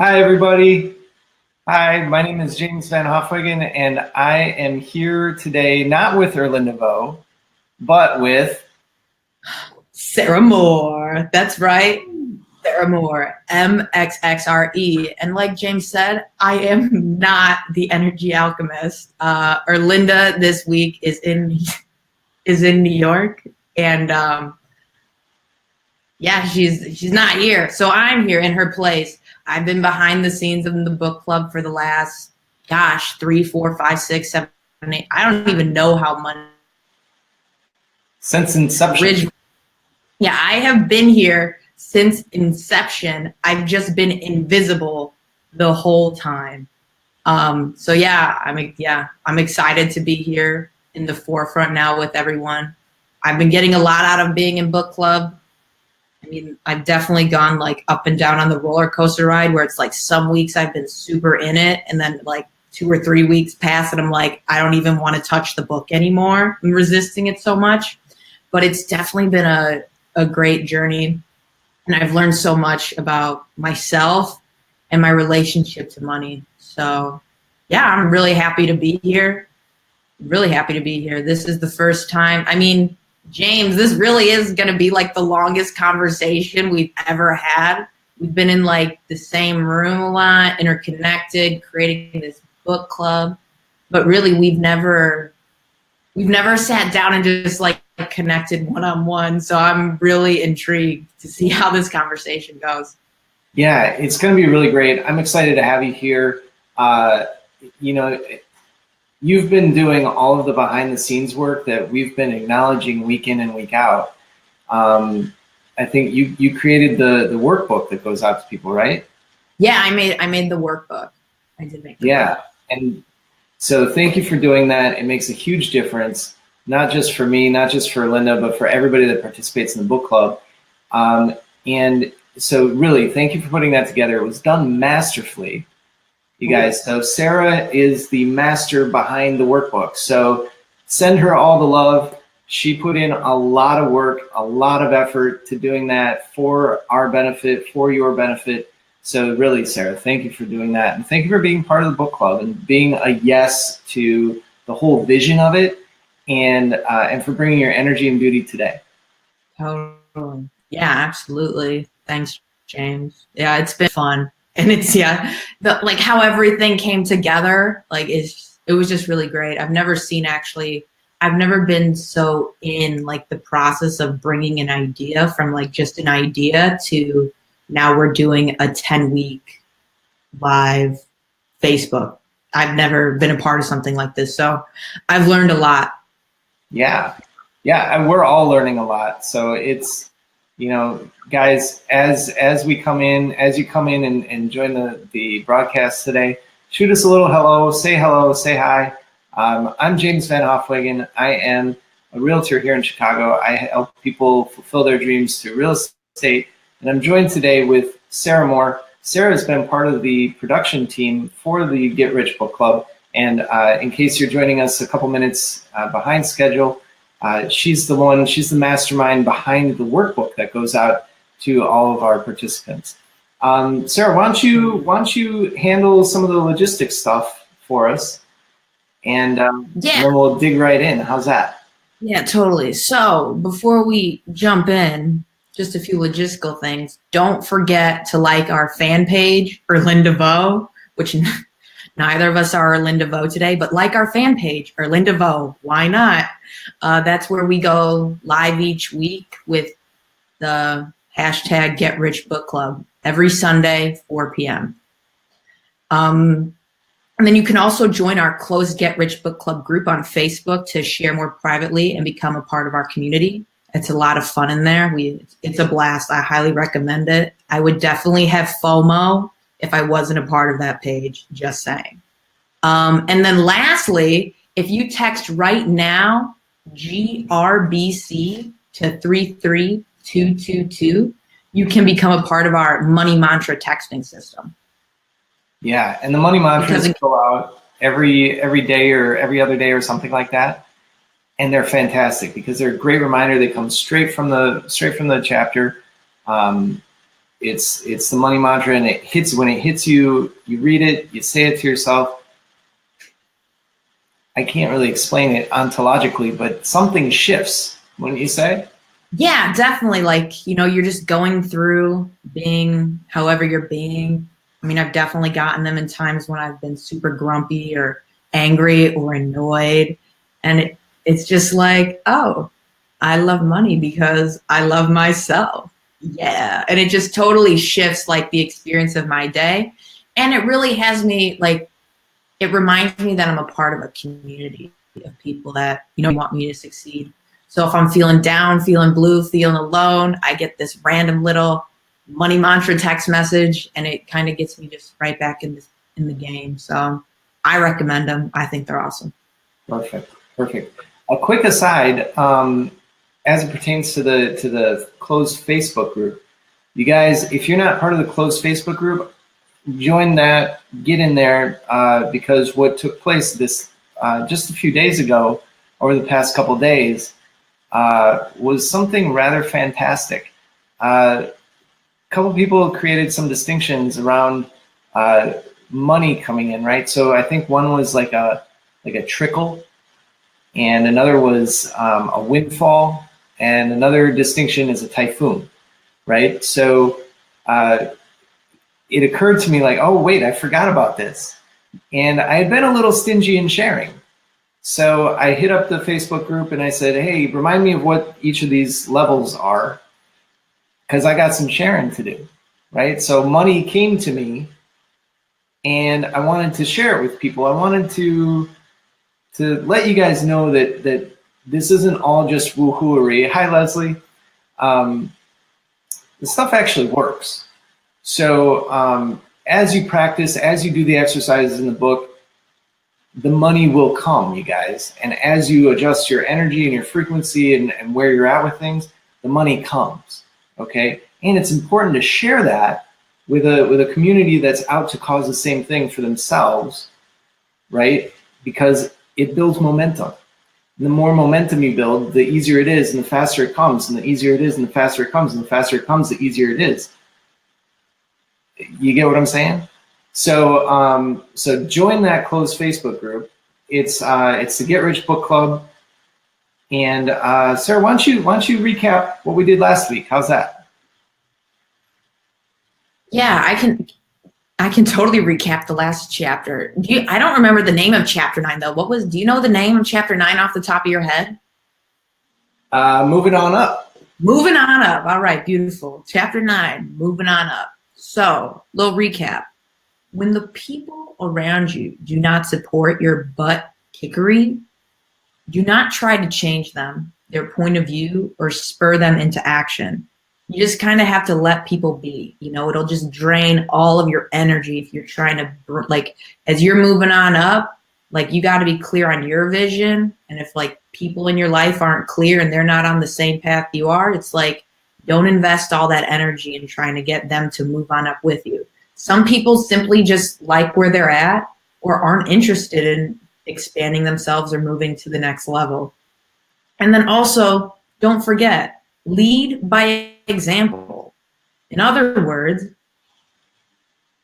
Hi, everybody. Hi, my name is James VanHofwegen, and I am here today not with Erlinda, but with Sarah Moore. That's right. Sarah Moore, MXXRE. And like James said, I am not the energy alchemist. Erlinda this week is in New York, and yeah, she's not here, so I'm here in her place. I've been behind the scenes of the book club for the last, 3, 4, 5, 6, 7, 8. I don't even know how much. since inception. Yeah, I have been here since inception. I've just been invisible the whole time. So I'm excited to be here in the forefront now with everyone. I've been getting a lot out of being in book club. I mean, I've definitely gone like up and down on the roller coaster ride where it's like some weeks I've been super in it, and then like 2 or 3 weeks pass and I'm like, I don't even want to touch the book anymore. I'm resisting it so much. But it's definitely been a great journey. And I've learned so much about myself and my relationship to money. So yeah, I'm really happy to be here. Really happy to be here. This is the first time. I mean, James, this really is going to be like the longest conversation we've ever had. We've been in like the same room a lot, interconnected, creating this book club. But really, we've never sat down and just like connected one-on-one. So I'm really intrigued to see how this conversation goes. Yeah, it's going to be really great. I'm excited to have you here. You know, you've been doing all of the behind the scenes work that we've been acknowledging week in and week out. I think you created the workbook that goes out to people, right? Yeah, I made the workbook. I did make the workbook. And so thank you for doing that. It makes a huge difference, not just for me, not just for Linda, but for everybody that participates in the book club. And so really, thank you for putting that together. It was done masterfully, you guys. So Sarah is the master behind the workbook. So send her all the love. She put in a lot of work, a lot of effort to doing that for our benefit, for your benefit. So really, Sarah, thank you for doing that. And thank you for being part of the book club and being a yes to the whole vision of it, and for bringing your energy and beauty today. Totally. Yeah, absolutely. Thanks, James. Yeah, it's been fun. And it's, like how everything came together, like it was just really great. I've never been so in like the process of bringing an idea from like just an idea to now we're doing a 10-week live Facebook. I've never been a part of something like this. So I've learned a lot. Yeah. And we're all learning a lot. So it's, guys, as you come in and join the broadcast today, shoot us a little hello, say hi. I'm James VanHofwegen. I am a realtor here in Chicago. I help people fulfill their dreams through real estate. And I'm joined today with Sarah Moore. Sarah has been part of the production team for the Get Rich Book Club. And in case you're joining us a couple minutes behind schedule, she's the mastermind behind the workbook that goes out to all of our participants. Sarah, why don't you handle some of the logistics stuff for us? And then we'll dig right in. How's that? Yeah, totally. So before we jump in, just a few logistical things. Don't forget to like our fan page, Erlinda Vo, which neither of us are Erlinda Vo today, but like our fan page, Erlinda Vo. Why not? That's where we go live each week with the hashtag Get Rich Book Club every Sunday, 4 p.m. And then you can also join our closed Get Rich Book Club group on Facebook to share more privately and become a part of our community. It's a lot of fun in there. It's a blast. I highly recommend it. I would definitely have FOMO if I wasn't a part of that page, just saying. And then lastly, if you text right now, GRBC to 33222, you can become a part of our money mantra texting system. Yeah, and the money mantras go out every day or every other day or something like that. And they're fantastic because they're a great reminder. They come straight from the chapter. It's the money mantra, and when it hits you, you read it, you say it to yourself. I can't really explain it ontologically, but something shifts, wouldn't you say? Yeah, definitely. Like, you're just going through being however you're being. I mean, I've definitely gotten them in times when I've been super grumpy or angry or annoyed. And it's just like, oh, I love money because I love myself. Yeah. And it just totally shifts like the experience of my day. And it really has me like, it reminds me that I'm a part of a community of people that, want me to succeed. So if I'm feeling down, feeling blue, feeling alone, I get this random little money mantra text message, and it kind of gets me just right back in the game. So I recommend them. I think they're awesome. Perfect. A quick aside, as it pertains to the closed Facebook group, you guys, if you're not part of the closed Facebook group, join that, get in there, because what took place this just a few days ago, over the past couple days, was something rather fantastic. A couple people created some distinctions around money coming in, right? So I think one was like a trickle, and another was a windfall, and another distinction is a typhoon, right? So it occurred to me like, oh wait, I forgot about this, and I had been a little stingy in sharing. So I hit up the Facebook group and I said, hey, remind me of what each of these levels are, because I got some sharing to do, right? So money came to me, and I wanted to share it with people. I wanted to let you guys know that this isn't all just woo-hooery. Hi, Leslie. The stuff actually works. So as you practice, as you do the exercises in the book, the money will come, you guys. And as you adjust your energy and your frequency and where you're at with things, the money comes, okay? And it's important to share that with a community that's out to cause the same thing for themselves, right? Because it builds momentum. And the more momentum you build, the easier it is, and the faster it comes, and the easier it is, and the faster it comes, and the faster it comes, the easier it is. You get what I'm saying? So so join that closed Facebook group. It's the Get Rich Book Club. And Sarah, why don't you recap what we did last week? How's that? Yeah, I can totally recap the last chapter. I don't remember the name of chapter 9 though. Do you know the name of chapter 9 off the top of your head? Moving on up. Moving on up. All right, beautiful. Chapter 9, moving on up. So, little recap. When the people around you do not support your butt kickery, do not try to change them, their point of view, or spur them into action. You just kind of have to let people be. It'll just drain all of your energy if you're trying to, like, as you're moving on up, like, you got to be clear on your vision. And if, like, people in your life aren't clear and they're not on the same path you are, it's like, don't invest all that energy in trying to get them to move on up with you. Some people simply just like where they're at or aren't interested in expanding themselves or moving to the next level. And then also, don't forget, lead by example. In other words,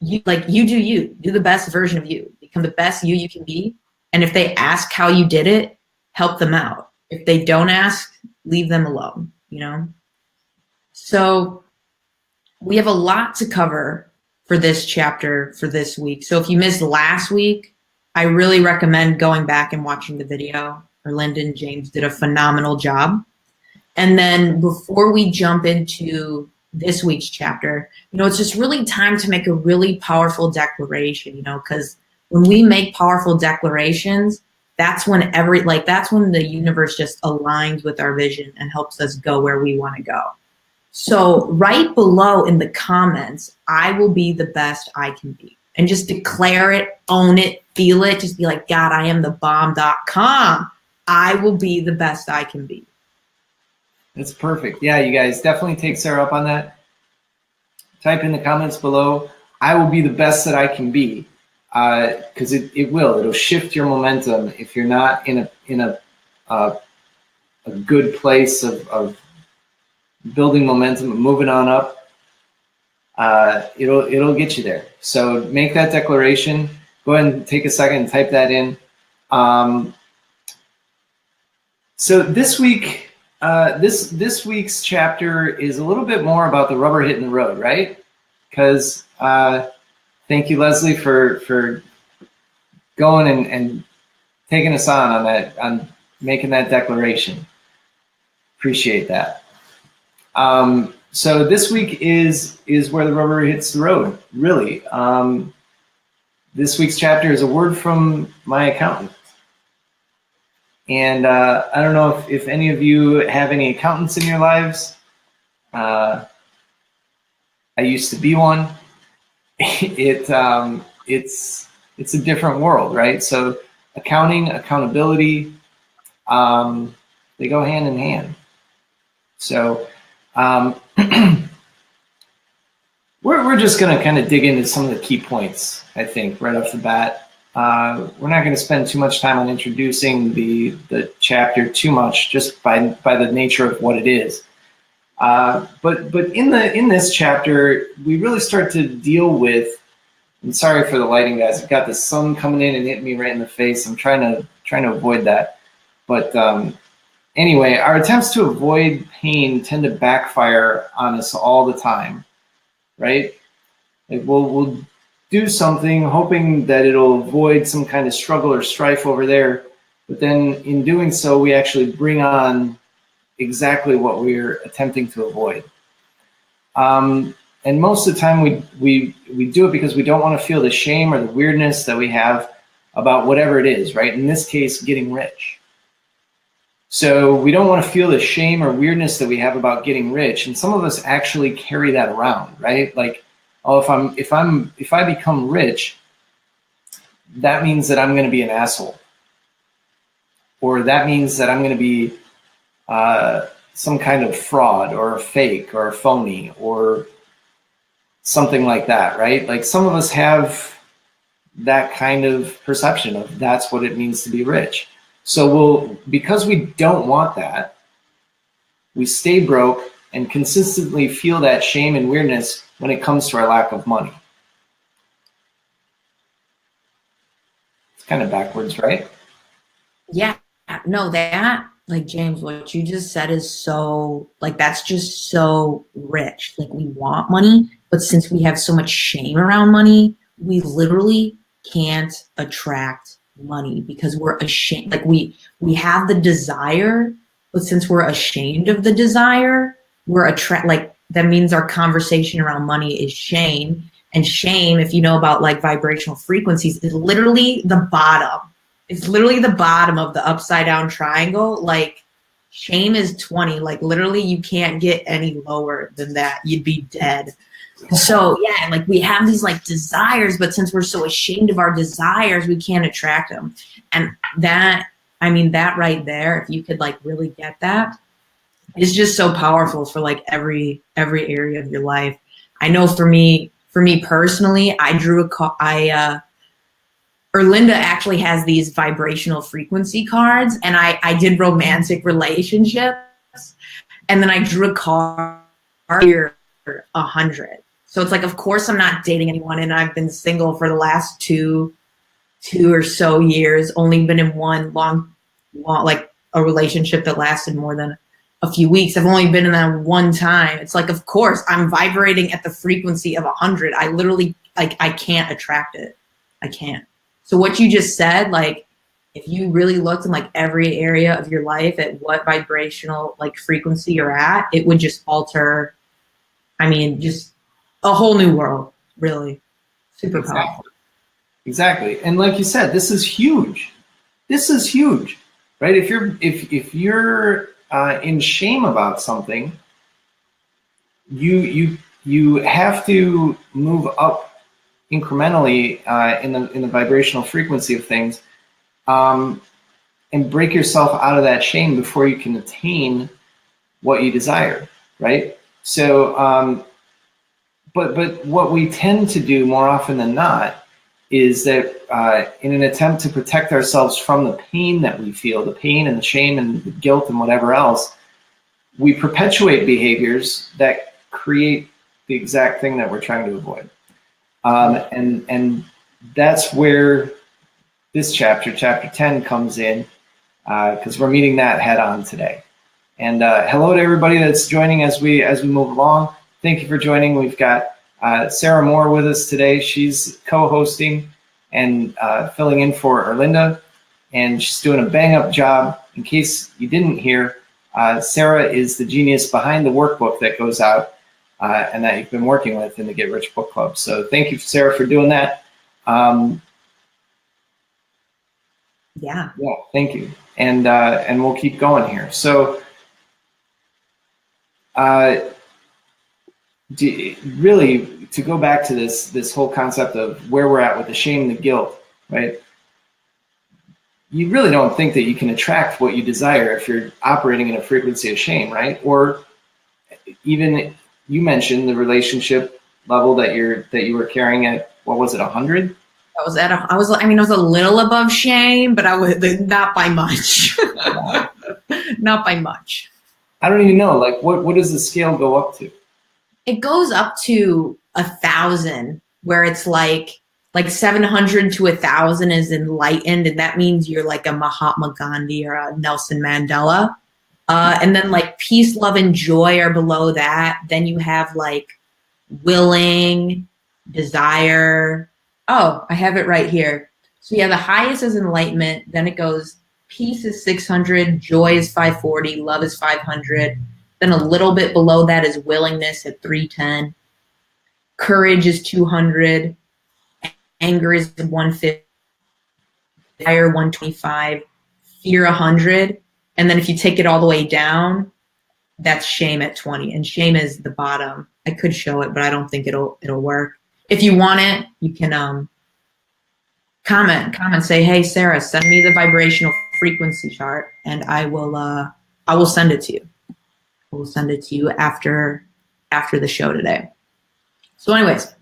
you do you. Do the best version of you. Become the best you can be. And if they ask how you did it, help them out. If they don't ask, leave them alone, So we have a lot to cover for this chapter for this week. So if you missed last week, I really recommend going back and watching the video. Erlinda and James did a phenomenal job. And then before we jump into this week's chapter, it's just really time to make a really powerful declaration, because when we make powerful declarations, that's when that's when the universe just aligns with our vision and helps us go where we want to go. So right below in the comments, I will be the best I can be. And just declare it, own it, feel it. Just be like, God, I am the bomb.com. I will be the best I can be. That's perfect. Yeah, you guys definitely take Sarah up on that. Type in the comments below, I will be the best that I can be. Because it'll shift your momentum if you're not in a good place of building momentum and moving on up. it'll get you there. So make that declaration. Go ahead and take a second and type that in. So this week, this week's chapter is a little bit more about the rubber hitting the road, right? Because thank you, Leslie, for going and taking us on making that declaration. Appreciate that. So this week is where the rubber hits the road, really. This week's chapter is a word from my accountant. And I don't know if any of you have any accountants in your lives. I used to be one. It's a different world, right? So accounting, accountability, they go hand in hand. So we're just going to kind of dig into some of the key points, I think, right off the bat. We're not going to spend too much time on introducing the chapter too much, just by the nature of what it is. But in this chapter, we really start to deal with. I'm sorry for the lighting, guys. I've got the sun coming in and hitting me right in the face. I'm trying to avoid that. But anyway, our attempts to avoid pain tend to backfire on us all the time, right? Like we'll do something hoping that it'll avoid some kind of struggle or strife over there, but then in doing so, we actually bring on exactly what we're attempting to avoid. And most of the time we do it because we don't want to feel the shame or the weirdness that we have about whatever it is, right? In this case, getting rich. So we don't want to feel the shame or weirdness that we have about getting rich. And some of us actually carry that around, right? Like, oh, if I become rich, that means that I'm going to be an asshole. Or that means that I'm going to be some kind of fraud or a fake or a phony or something like that, right? Like some of us have that kind of perception of that's what it means to be rich. So because we don't want that, we stay broke and consistently feel that shame and weirdness when it comes to our lack of money. It's kind of backwards, right? Yeah, no, that, like, James, what you just said is so, like, that's just so rich. Like, we want money, but since we have so much shame around money, we literally can't attract money because we're ashamed. Like, we have the desire, but since we're ashamed of the desire, that means our conversation around money is shame. And shame, if you know about like vibrational frequencies, is literally the bottom. It's literally the bottom of the upside down triangle. Like, shame is 20. Like, literally you can't get any lower than that. You'd be dead. So yeah, like we have these like desires, but since we're so ashamed of our desires, we can't attract them. And that right there, if you could like really get that, is just so powerful for like every area of your life. I know for me personally, Erlinda actually has these vibrational frequency cards, and I did romantic relationships, and then I drew a card here 100. So it's like, of course I'm not dating anyone, and I've been single for the last two or so years, only been in one long like a relationship that lasted more than a few weeks. I've only been in that one time. It's like, of course I'm vibrating at the frequency of 100. I literally, like, I can't attract it. I can't. So what you just said, like, if you really looked in like every area of your life at what vibrational like frequency you're at, it would just alter, just a whole new world, really. Super powerful. Exactly. And like you said, this is huge. This is huge, right? If you're in shame about something, you have to move up incrementally in the vibrational frequency of things, and break yourself out of that shame before you can attain what you desire, right? So, but what we tend to do more often than not is that in an attempt to protect ourselves from the pain that we feel, the pain and the shame and the guilt and whatever else, we perpetuate behaviors that create the exact thing that we're trying to avoid. And that's where this chapter 10, comes in, because we're meeting that head on today. And hello to everybody that's joining as we move along. Thank you for joining. We've got Sarah Moore with us today. She's co-hosting and filling in for Erlinda, and she's doing a bang-up job. In case you didn't hear, Sarah is the genius behind the workbook that goes out and that you've been working with in the Get Rich Book Club. So thank you, Sarah, for doing that. Yeah, thank you. And we'll keep going here. So really, to go back to this whole concept of where we're at with the shame and the guilt, right? You really don't think that you can attract what you desire if you're operating in a frequency of shame, right? Or even you mentioned the relationship level that you were carrying at, what was it, 100? I was a little above shame, but I was not by much. Not by much. I don't even know, like, what does the scale go up to? It goes up to 1,000, where it's like 700 to 1,000 is enlightened, and that means you're like a Mahatma Gandhi or a Nelson Mandela. And then like peace, love, and joy are below that. Then you have like willing, desire. Oh, I have it right here. So yeah, the highest is enlightenment. Then it goes, peace is 600, joy is 540, love is 500. Then a little bit below that is willingness at 310. Courage is 200. Anger is 150. Desire 125. Fear 100. And then if you take it all the way down, that's shame at 20. And shame is the bottom. I could show it, but I don't think it'll work. If you want it, you can comment, say, hey, Sarah, send me the vibrational frequency chart, and I will send it to you. I will send it to you after the show today. So anyways,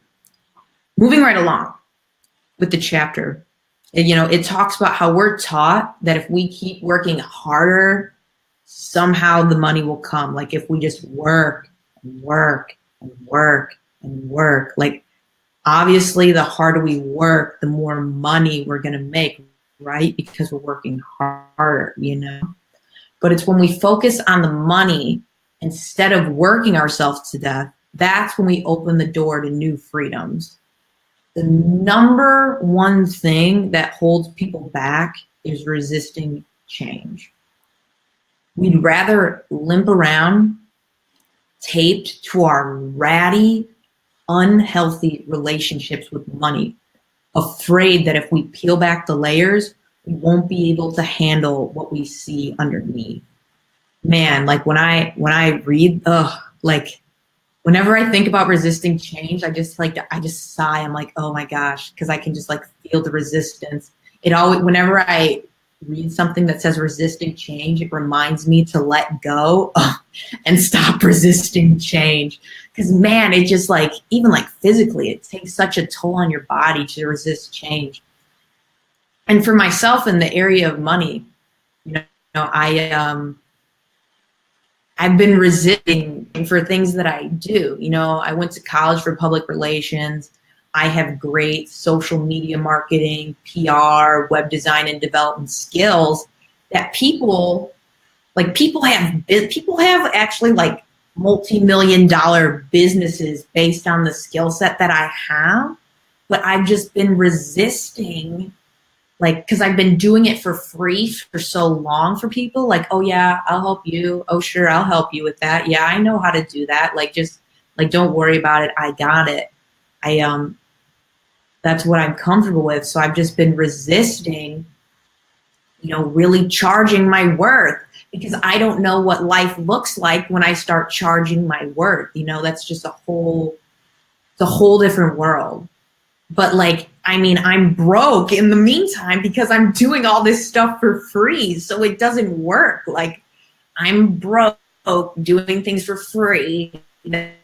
moving right along with the chapter, it talks about how we're taught that if we keep working harder, somehow the money will come. Like if we just work and work and work and work, like obviously the harder we work, the more money we're going to make, right? Because we're working harder, But it's when we focus on the money instead of working ourselves to death, that's when we open the door to new freedoms. The number one thing that holds people back is resisting change. We'd rather limp around taped to our ratty, unhealthy relationships with money, afraid that if we peel back the layers, we won't be able to handle what we see underneath. Man, like when I read, whenever I think about resisting change, I just sigh. I'm like, oh my gosh, because I can just like feel the resistance. Whenever I read something that says resisting change, it reminds me to let go and stop resisting change. Because man, it just like, even like physically, it takes such a toll on your body to resist change. And for myself in the area of money, I've been resisting for things that I do. I went to college for public relations. I have great social media marketing, PR, web design, and development skills that people have actually like multi-million-dollar businesses based on the skill set that I have. But I've just been resisting, because I've been doing it for free for so long for people. Like, oh yeah, I'll help you. Oh sure, I'll help you with that. Yeah, I know how to do that. Don't worry about it. I got it. That's what I'm comfortable with. So I've just been resisting, really charging my worth, because I don't know what life looks like when I start charging my worth. That's just it's a whole different world. But I'm broke in the meantime because I'm doing all this stuff for free. So it doesn't work. I'm broke doing things for free. And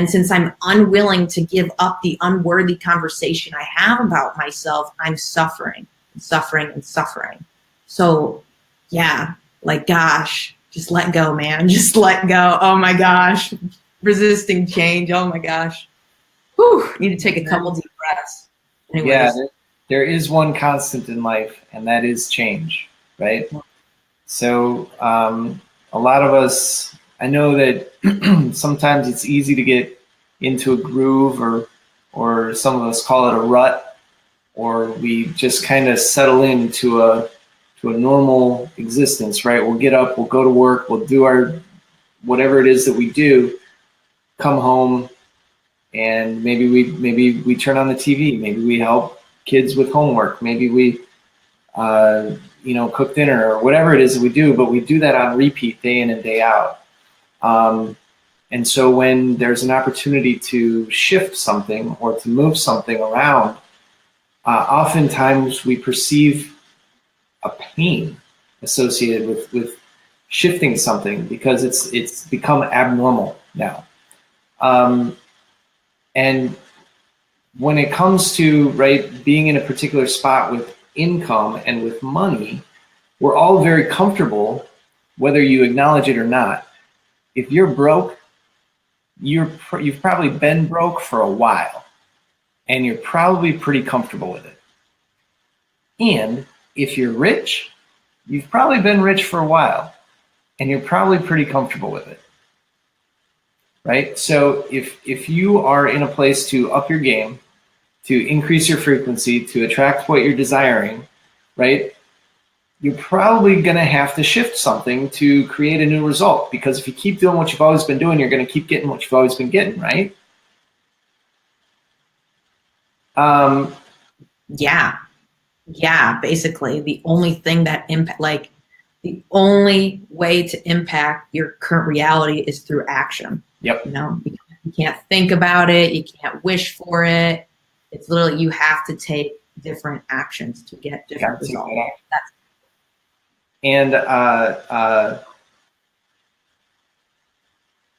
since I'm unwilling to give up the unworthy conversation I have about myself, I'm suffering and suffering and suffering. So yeah, gosh, just let go, man. Just let go. Oh my gosh. resisting change. Oh my gosh. Whew, need to take a couple deep breaths. Anyways. Yeah, there is one constant in life, and that is change, right? So a lot of us, I know that sometimes it's easy to get into a groove, or some of us call it a rut, or we just kind of settle into a normal existence, right? We'll get up, we'll go to work, we'll do our whatever it is that we do, come home, and maybe we turn on the TV, maybe we help kids with homework, maybe we cook dinner or whatever it is that we do, but we do that on repeat day in and day out. And so when there's an opportunity to shift something or to move something around, oftentimes we perceive a pain associated with shifting something because it's become abnormal now. And when it comes to being in a particular spot with income and with money, we're all very comfortable, whether you acknowledge it or not. If you're broke, you've probably been broke for a while, and you're probably pretty comfortable with it. And if you're rich, you've probably been rich for a while, and you're probably pretty comfortable with it, right? So if you are in a place to up your game, to increase your frequency, to attract what you're desiring, right? You're probably going to have to shift something to create a new result, because if you keep doing what you've always been doing, you're going to keep getting what you've always been getting, right? Yeah, basically the only thing that the only way to impact your current reality is through action. Yep. You can't think about it. You can't wish for it. It's literally, you have to take different actions to get different results. And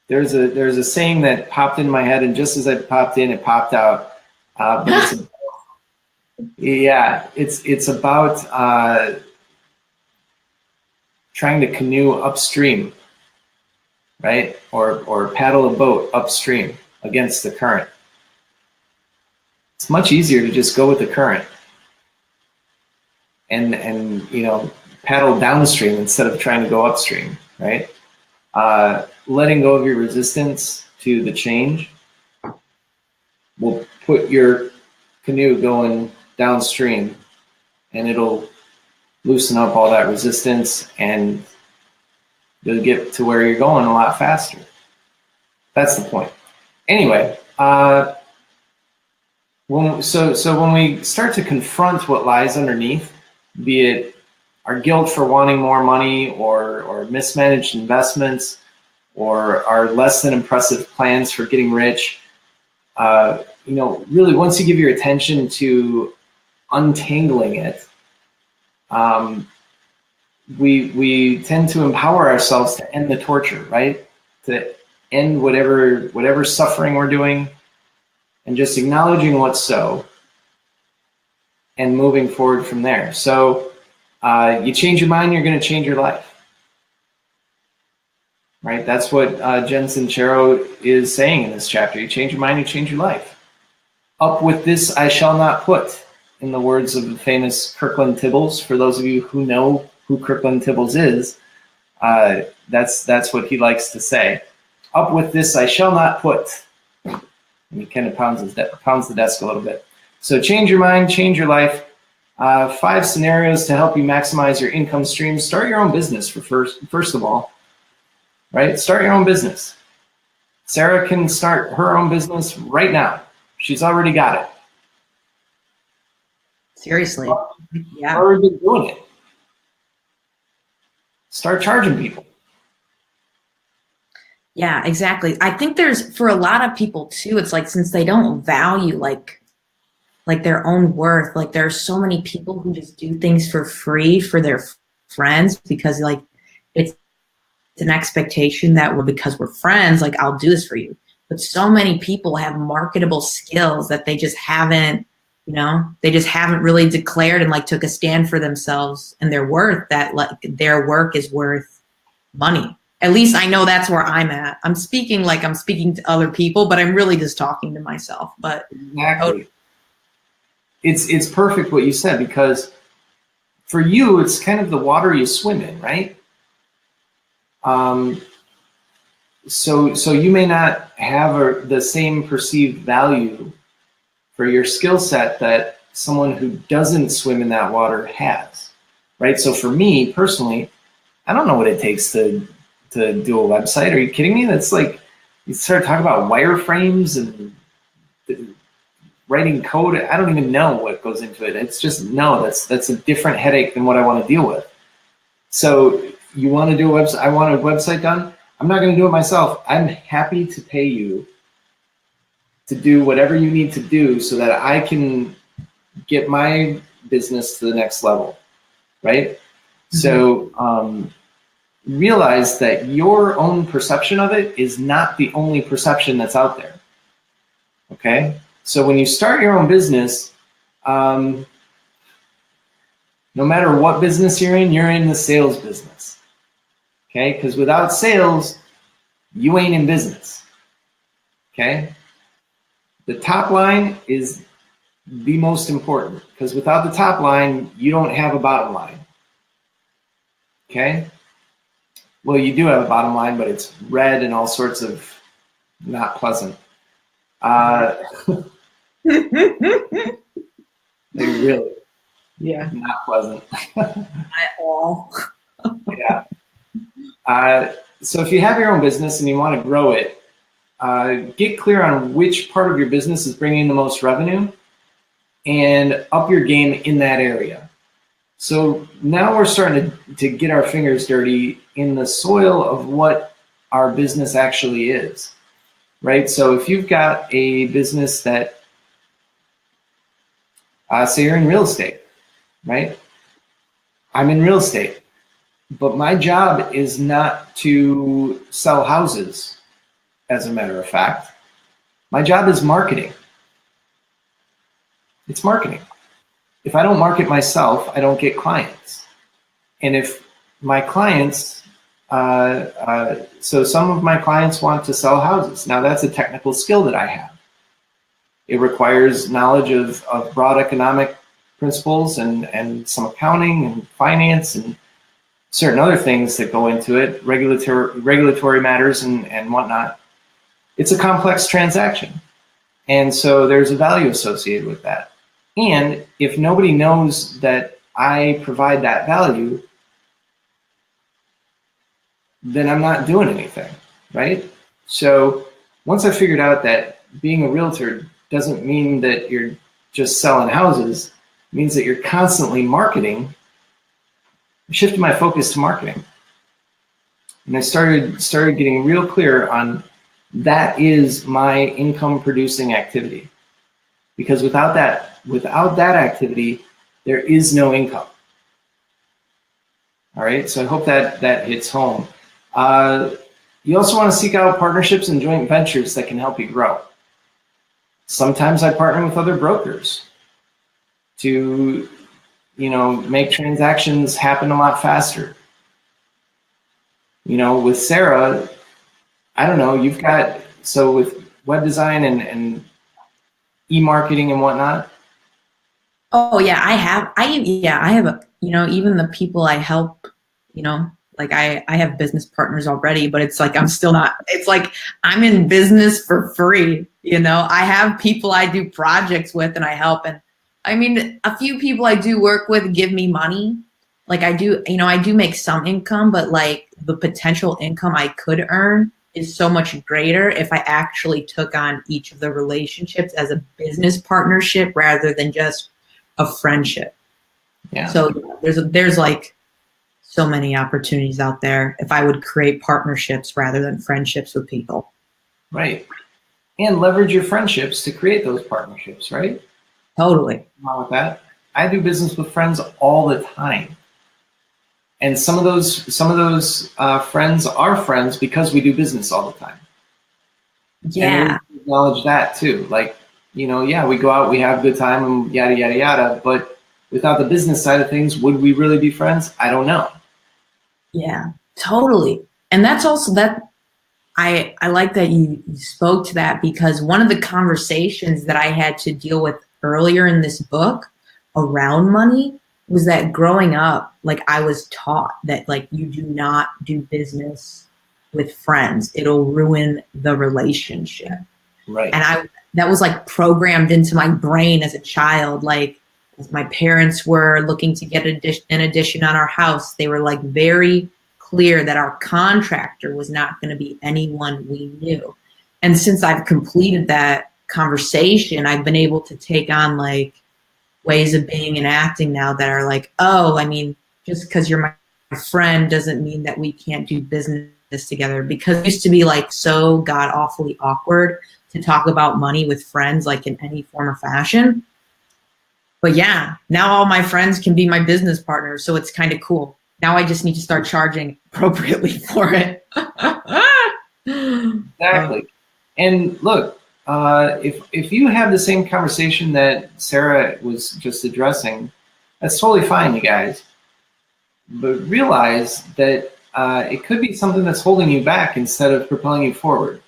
there's a saying that popped in my head, and just as I popped in, it popped out. But it's about trying to canoe upstream, right? Or paddle a boat upstream against the current. It's much easier to just go with the current and paddle downstream instead of trying to go upstream, right? Letting go of your resistance to the change will put your canoe going downstream, and it'll loosen up all that resistance, and you'll get to where you're going a lot faster. That's the point. Anyway, when we start to confront what lies underneath, be it our guilt for wanting more money, or mismanaged investments, or our less than impressive plans for getting rich, really once you give your attention to untangling it, we tend to empower ourselves to end the torture, right? To end whatever suffering we're doing, and just acknowledging what's so, and moving forward from there. So you change your mind, you're going to change your life, right? That's what Jen Sincero is saying in this chapter. You change your mind, you change your life. Up with this I shall not put, in the words of the famous Kirkland Tibbles. For those of you who know who Kirkland Tibbles is, that's what he likes to say. Up with this I shall not put. And he kind of pounds the desk a little bit. So change your mind, change your life. 5 scenarios to help you maximize your income streams. Start your own business first of all, right? Start your own business. Sarah can start her own business right now. She's already got it. Seriously. Yeah. Already been doing it. Start charging people. Yeah, exactly. I think there's, for a lot of people too, it's like, since they don't value like their own worth, like there are so many people who just do things for free for their friends, because like it's an expectation that, well, because we're friends, like I'll do this for you. But so many people have marketable skills that they just haven't, they just haven't really declared and like took a stand for themselves and their worth, that like their work is worth money. At least I know that's where I'm at. I'm speaking like I'm speaking to other people, but I'm really just talking to myself. But exactly. It's perfect what you said, because for you, it's kind of the water you swim in, right? So you may not have the same perceived value for your skill set that someone who doesn't swim in that water has, right? So for me personally, I don't know what it takes to do a website. Are you kidding me? That's like, you start talking about wireframes and writing code. I don't even know what goes into it. It's just, no, that's a different headache than what I want to deal with. So you want to do a website? I want a website done. I'm not going to do it myself. I'm happy to pay you to do whatever you need to do so that I can get my business to the next level, right? Mm-hmm. So realize that your own perception of it is not the only perception that's out there, okay? So when you start your own business, no matter what business you're in the sales business, okay? Because without sales, you ain't in business, okay? The top line is the most important, because without the top line, you don't have a bottom line, okay? Well, you do have a bottom line, but it's red and all sorts of not pleasant. They really, not pleasant. At all. Yeah. So if you have your own business and you want to grow it, get clear on which part of your business is bringing the most revenue and up your game in that area. So now we're starting to get our fingers dirty in the soil of what our business actually is, right? So if you've got a business that, say you're in real estate, right? I'm in real estate, but my job is not to sell houses, as a matter of fact. My job is marketing. It's marketing. If I don't market myself, I don't get clients. And if my clients, so some of my clients want to sell houses. Now that's a technical skill that I have. It requires knowledge of broad economic principles and some accounting and finance and certain other things that go into it, regulatory matters and whatnot. It's a complex transaction. And so there's a value associated with that. And if nobody knows that I provide that value, then I'm not doing anything, right? So once I figured out that being a realtor doesn't mean that you're just selling houses, it means that you're constantly marketing, I shifted my focus to marketing. And I started getting real clear on that is my income producing activity. Because without that activity, there is no income. All right, so I hope that hits home. You also want to seek out partnerships and joint ventures that can help you grow. Sometimes I partner with other brokers to, make transactions happen a lot faster. With Sarah, I don't know, so with web design and e-marketing and whatnot. Oh yeah, I have, even the people I help, like I have business partners already, but it's like, it's like I'm in business for free. I have people I do projects with and I help. And I mean, a few people I do work with give me money. Like I do make some income, but like the potential income I could earn is so much greater if I actually took on each of the relationships as a business partnership rather than just a friendship. Yeah. So there's like so many opportunities out there if I would create partnerships rather than friendships with people. Right. And leverage your friendships to create those partnerships, right? Totally. Wrong with that. I do business with friends all the time. And some of those friends are friends because we do business all the time. Yeah. And we acknowledge that too. Like, we go out, we have a good time and yada, yada, yada. But without the business side of things, would we really be friends? I don't know. Yeah, totally. And that's also that I like that you spoke to that, because one of the conversations that I had to deal with earlier in this book around money was that growing up, like I was taught that like you do not do business with friends. It'll ruin the relationship. Right. And that was like programmed into my brain as a child. Like my parents were looking to get an addition on our house. They were like very clear that our contractor was not going to be anyone we knew. And since I've completed that conversation, I've been able to take on like ways of being and acting now that are like, oh, I mean, just because you're my friend doesn't mean that we can't do business together. Because it used to be like so god awfully awkward to talk about money with friends, like in any form or fashion. But yeah, now all my friends can be my business partners. So it's kind of cool. Now I just need to start charging appropriately for it. Exactly. And look, if you have the same conversation that Sarah was just addressing, that's totally fine, you guys. But realize that it could be something that's holding you back instead of propelling you forward.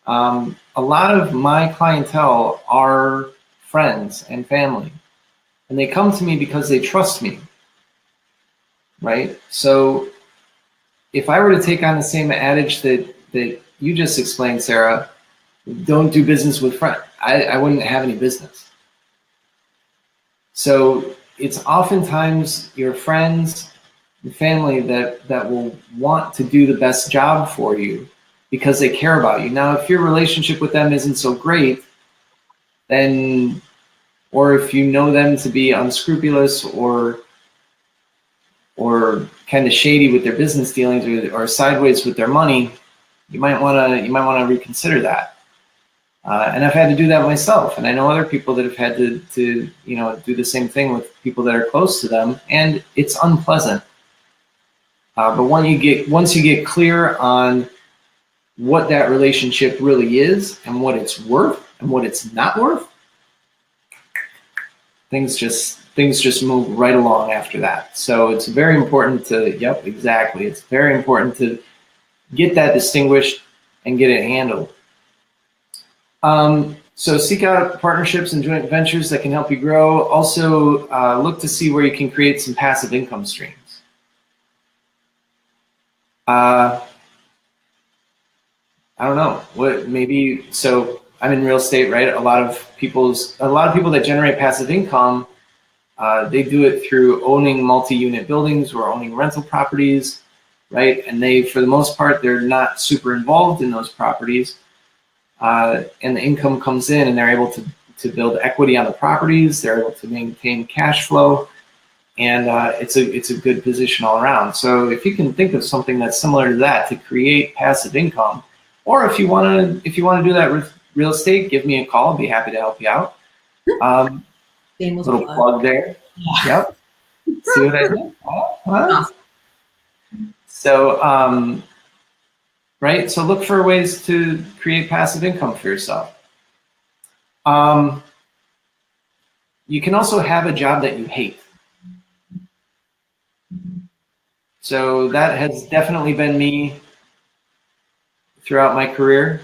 A lot of my clientele are friends and family, and they come to me because they trust me. Right? So if I were to take on the same adage that you just explained, Sarah, don't do business with friends, I wouldn't have any business. So it's oftentimes your friends and family that will want to do the best job for you because they care about you. Now, if your relationship with them isn't so great, then, or if you know them to be unscrupulous or kind of shady with their business dealings or sideways with their money, you might want to reconsider that. And I've had to do that myself, and I know other people that have had to do the same thing with people that are close to them, and it's unpleasant. But once you get clear on what that relationship really is and what it's worth and what it's not worth, things just move right along after that. So it's very important to, yep, exactly. It's very important to get that distinguished and get it handled. So seek out partnerships and joint ventures that can help you grow. Also, look to see where you can create some passive income streams. I don't know what maybe. So I'm in real estate, right? A lot of people that generate passive income, they do it through owning multi-unit buildings or owning rental properties, right? And they, for the most part, they're not super involved in those properties, and the income comes in, and they're able to build equity on the properties. They're able to maintain cash flow, and it's a good position all around. So if you can think of something that's similar to that to create passive income, or if you want to do that with real estate, give me a call. I'll be happy to help you out. Little plug there. Yeah. Yep. See what I did? Huh? So, right. So look for ways to create passive income for yourself. You can also have a job that you hate. So that has definitely been me throughout my career.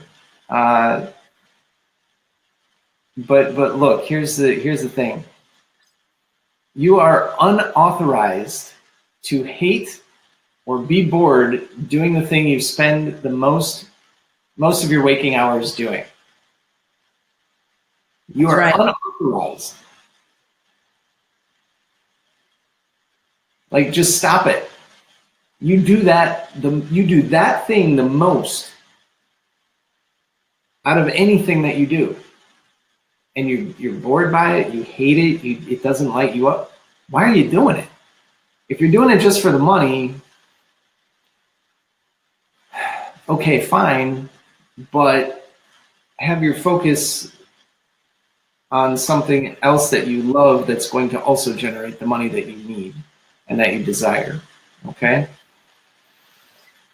But look, here's the thing. You are unauthorized to hate or be bored doing the thing you spend the most of your waking hours doing. You are unauthorized. Like, just stop it. You do that thing the most out of anything that you do. And you're bored by it, you hate it, it doesn't light you up. Why are you doing it? If you're doing it just for the money, okay, fine, but have your focus on something else that you love that's going to also generate the money that you need and that you desire, okay?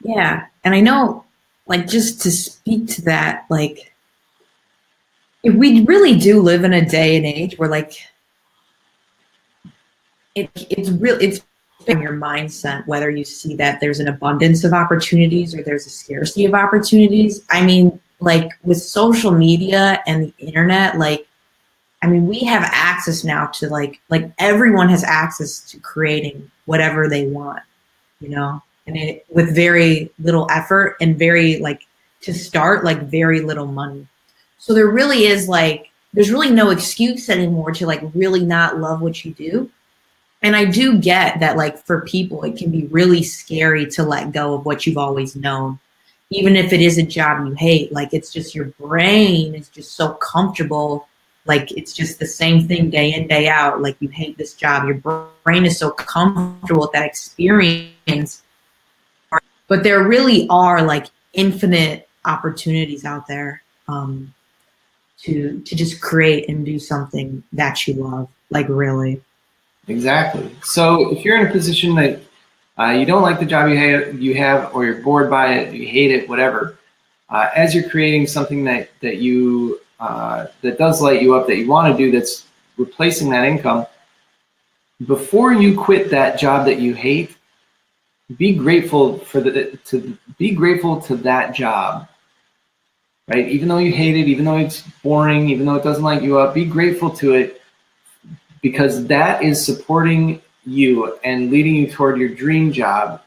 Yeah, and I know, like, just to speak to that, like, if we really do live in a day and age where, like, it's in your mindset, whether you see that there's an abundance of opportunities or there's a scarcity of opportunities. I mean, like with social media and the internet, like, I mean, we have access now to like everyone has access to creating whatever they want, you know, and with very little effort and very like to start like very little money. So there really is like, there's really no excuse anymore to like really not love what you do. And I do get that, like, for people, it can be really scary to let go of what you've always known. Even if it is a job you hate, like, it's just your brain is just so comfortable. Like, it's just the same thing day in, day out. Like, you hate this job. Your brain is so comfortable with that experience. But there really are, like, infinite opportunities out there to just create and do something that you love, like, really. Exactly. So if you're in a position that you don't like the job you have, or you're bored by it, you hate it, whatever, as you're creating something that you that does light you up, that you want to do, that's replacing that income, before you quit that job that you hate, be grateful be grateful to that job, right? Even though you hate it, even though it's boring, even though it doesn't light you up, be grateful to it, because that is supporting you and leading you toward your dream job.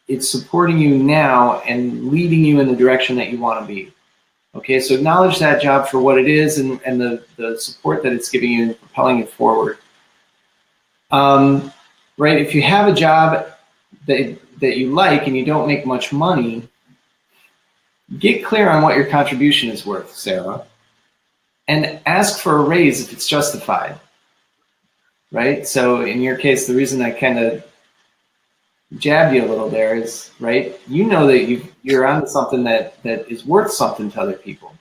It's supporting you now and leading you in the direction that you want to be. Okay, so acknowledge that job for what it is, and the support that it's giving you and propelling you forward. Right, if you have a job that you like and you don't make much money, get clear on what your contribution is worth, Sarah, and ask for a raise if it's justified. Right? So in your case, the reason I kind of jabbed you a little there is, right, you know that you're onto something that is worth something to other people.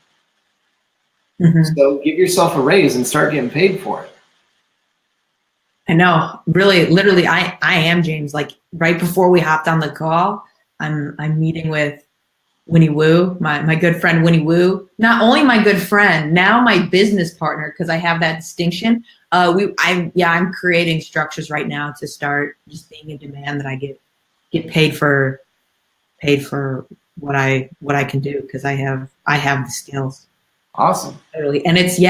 Mm-hmm. So give yourself a raise and start getting paid for it. I know, really, literally, I am, James. Like, right before we hopped on the call, I'm meeting with Winnie Woo, my good friend Winnie Woo. Not only my good friend, now my business partner, because I have that distinction. I'm creating structures right now to start just being in demand, that I get paid for what I can do, because I have the skills. Awesome. Literally. And it's,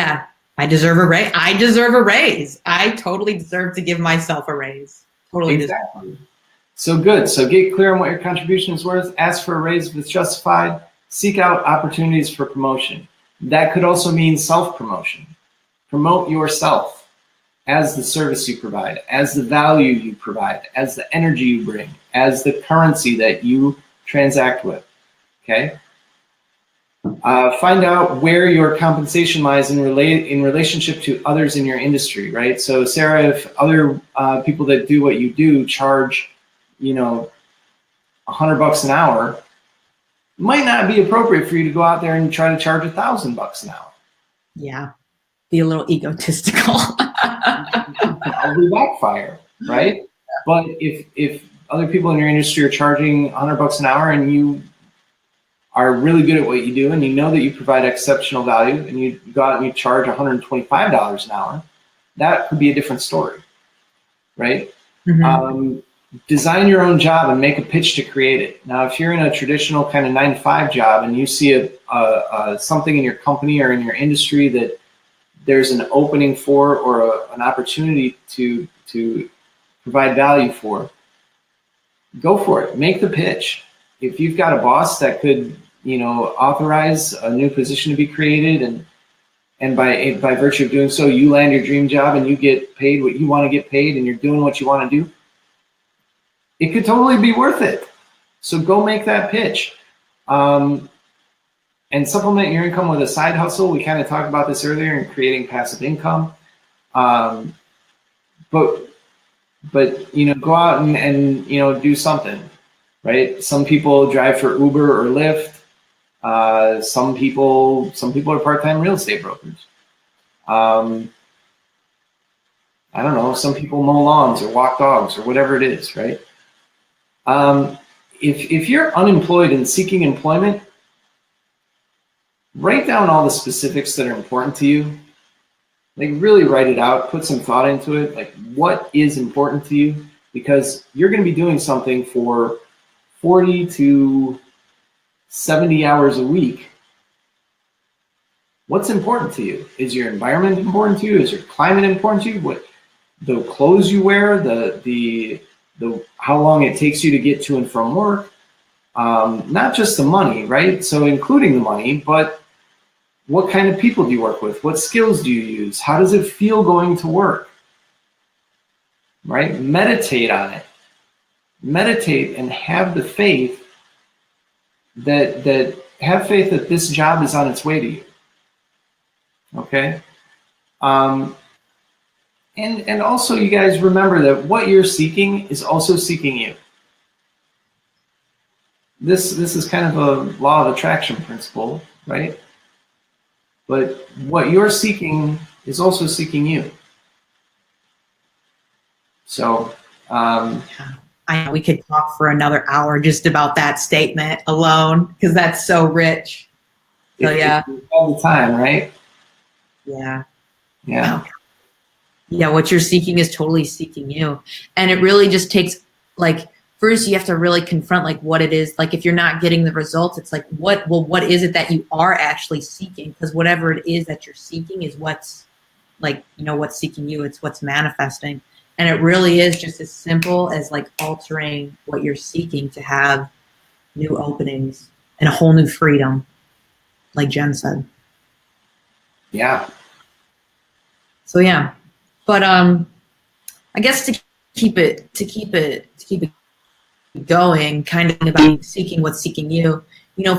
I deserve a raise. I totally deserve to give myself a raise. Totally. Exactly. Deserve. So good. So get clear on what your contribution is worth. Ask for a raise if it's justified. Seek out opportunities for promotion. That could also mean self-promotion. Promote yourself as the service you provide, as the value you provide, as the energy you bring, as the currency that you transact with. Okay? Find out where your compensation lies in relationship to others in your industry, right? So, Sarah, if other people that do what you do charge, $100 an hour, might not be appropriate for you to go out there and try to charge $1,000 an hour. Yeah, be a little egotistical. Probably backfire, right? But if other people in your industry are charging $100 an hour, and you are really good at what you do, and you know that you provide exceptional value, and you go out and you charge $125 an hour, that could be a different story, right? Mm-hmm. Design your own job and make a pitch to create it. Now, if you're in a traditional kind of 9-to-5 job and you see something in your company or in your industry that there's an opening for, or an opportunity to provide value for, go for it. Make the pitch. If you've got a boss that could, authorize a new position to be created, and by virtue of doing so, you land your dream job and you get paid what you want to get paid, and you're doing what you want to do, it could totally be worth it. So go make that pitch. And supplement your income with a side hustle. We kind of talked about this earlier in creating passive income. But go out and do something, right? Some people drive for Uber or Lyft. Some people are part-time real estate brokers. I don't know. Some people mow lawns or walk dogs or whatever it is, right? If you're unemployed and seeking employment, write down all the specifics that are important to you. Like, really write it out, put some thought into it. Like, what is important to you? because you're going to be doing something for 40 to 70 hours a week. What's important to you? Is your environment important to you? Is your climate important to you? What the clothes you wear, the how long it takes you to get to and from work, not just the money, right? So including the money, but what kind of people do you work with? What skills do you use? How does it feel going to work? Right? Meditate on it. Meditate and have the faith that this job is on its way to you. Okay? And also, you guys remember that what you're seeking is also seeking you. This is kind of a law of attraction principle, right? But what you're seeking is also seeking you. So, I know we could talk for another hour just about that statement alone, because that's so rich. So yeah, all the time, right? Yeah. Yeah. What you're seeking is totally seeking you, and it really just takes, like, first you have to really confront, like, what it is. Like, if you're not getting the results, it's like, what is it that you are actually seeking? Because whatever it is that you're seeking is what's, like, what's seeking you. It's what's manifesting. And it really is just as simple as, like, altering what you're seeking to have new openings and a whole new freedom, like Jen said. Yeah. So yeah, but I guess to keep it going, kind of about seeking what's seeking you.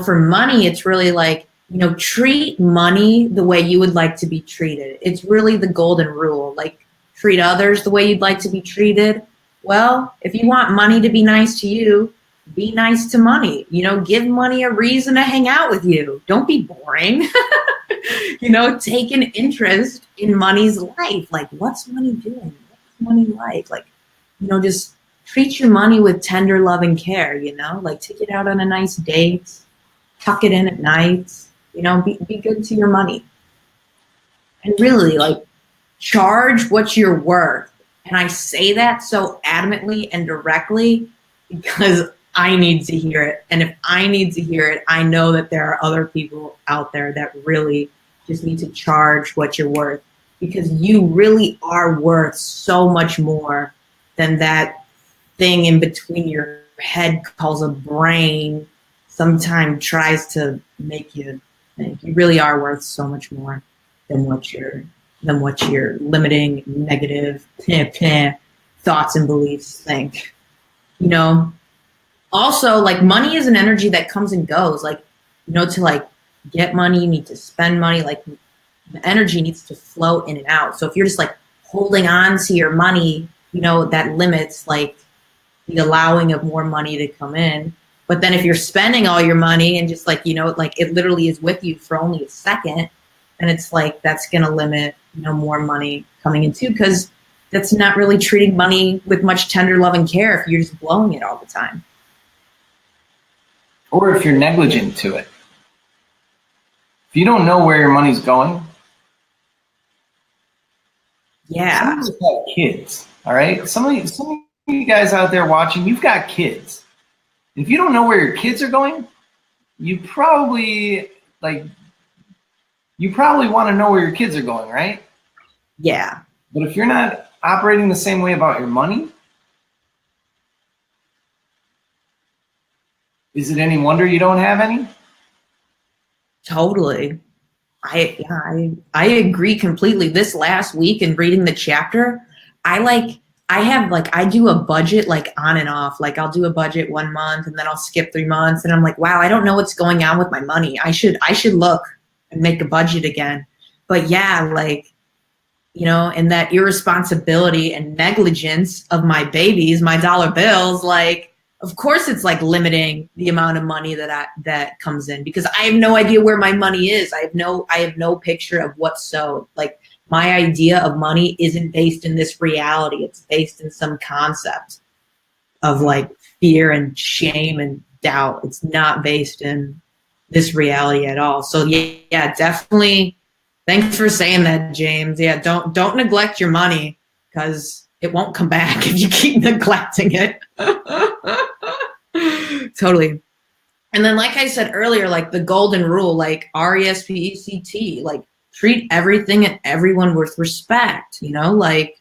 For money, it's really like, treat money the way you would like to be treated. It's really the golden rule. Like, treat others the way you'd like to be treated. Well, if you want money to be nice to you, be nice to money. Give money a reason to hang out with you. Don't be boring. Take an interest in money's life. Like, what's money doing? What's money like? Like, just treat your money with tender love and care, like, take it out on a nice date, tuck it in at night, be good to your money. And really, like, charge what you're worth. And I say that so adamantly and directly because I need to hear it. And if I need to hear it, I know that there are other people out there that really just need to charge what you're worth, because you really are worth so much more than that thing in between your head calls a brain sometimes tries to make you think. You really are worth so much more than what your limiting, negative thoughts and beliefs think. Also, like, money is an energy that comes and goes. Like, to, like, get money, you need to spend money. Like, the energy needs to flow in and out. So if you're just, like, holding on to your money, that limits, like, the allowing of more money to come in. But then if you're spending all your money and just, like, like, it literally is with you for only a second, and it's like, that's going to limit, more money coming in too, because that's not really treating money with much tender love and care if you're just blowing it all the time. Or if you're negligent to it. If you don't know where your money's going. Yeah. Some of you have kids, all right? Some of you guys out there watching, you've got kids. If you don't know where your kids are going, you probably want to know where your kids are going, right? Yeah. But if you're not operating the same way about your money, is it any wonder you don't have any? Totally. I agree completely. This last week in reading the chapter, I do a budget, like, on and off. Like, I'll do a budget 1 month and then I'll skip 3 months, and I'm like, wow, I don't know what's going on with my money. I should look and make a budget again. But yeah, like, and that irresponsibility and negligence of my babies, my dollar bills, like, of course it's, like, limiting the amount of money that comes in, because I have no idea where my money is. I have no picture of what's sowed. Like, my idea of money isn't based in this reality. It's based in some concept of, like, fear and shame and doubt. It's not based in this reality at all. So yeah, definitely. Thanks for saying that, James. Yeah, don't neglect your money, because it won't come back if you keep neglecting it. Totally. And then, like I said earlier, like the golden rule, like RESPECT, like treat everything and everyone with respect, you know, like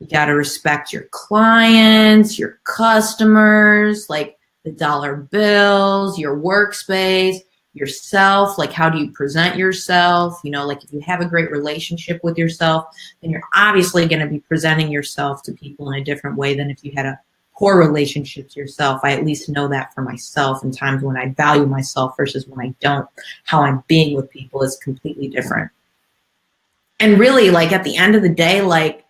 you got to respect your clients, your customers, like the dollar bills, your workspace, yourself. Like, how do you present yourself? You know, like if you have a great relationship with yourself, then you're obviously going to be presenting yourself to people in a different way than if you had a poor relationship to yourself. I at least know that for myself in times when I value myself versus when I don't. How I'm being with people is completely different. And really, like at the end of the day, like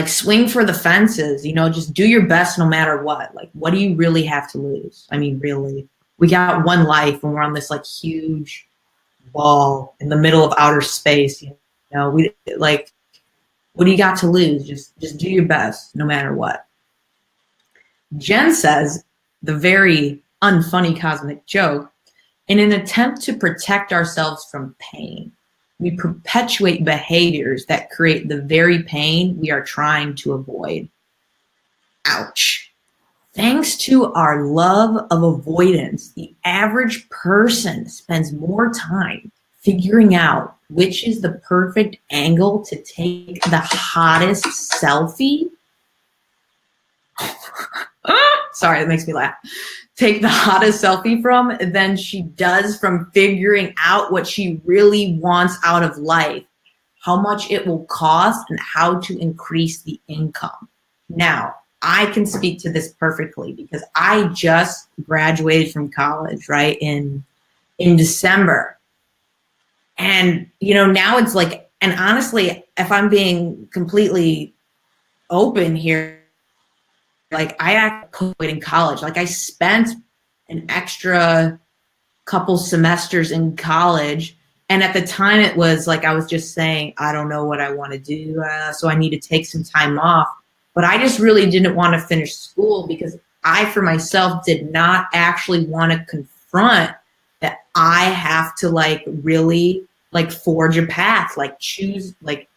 swing for the fences, you know, just do your best no matter what. Like, what do you really have to lose? I mean, really, we got one life and we're on this like huge wall in the middle of outer space. You know, we like, what do you got to lose? Just do your best no matter what. Jen says, the very unfunny cosmic joke, in an attempt to protect ourselves from pain, we perpetuate behaviors that create the very pain we are trying to avoid. Ouch. Thanks to our love of avoidance, the average person spends more time figuring out which is the perfect angle to take the hottest selfie. Sorry, that makes me laugh. Take the hottest selfie from than she does from figuring out what she really wants out of life, how much it will cost, and how to increase the income. Now, I can speak to this perfectly because I just graduated from college, right, in December. And, you know, now it's like, and honestly, if I'm being completely open here, like I actually in college, like I spent an extra couple semesters in college. And at the time it was like, I was just saying, I don't know what I want to do. So I need to take some time off. But I just really didn't want to finish school because I, for myself, did not actually want to confront that I have to like really like forge a path, like choose an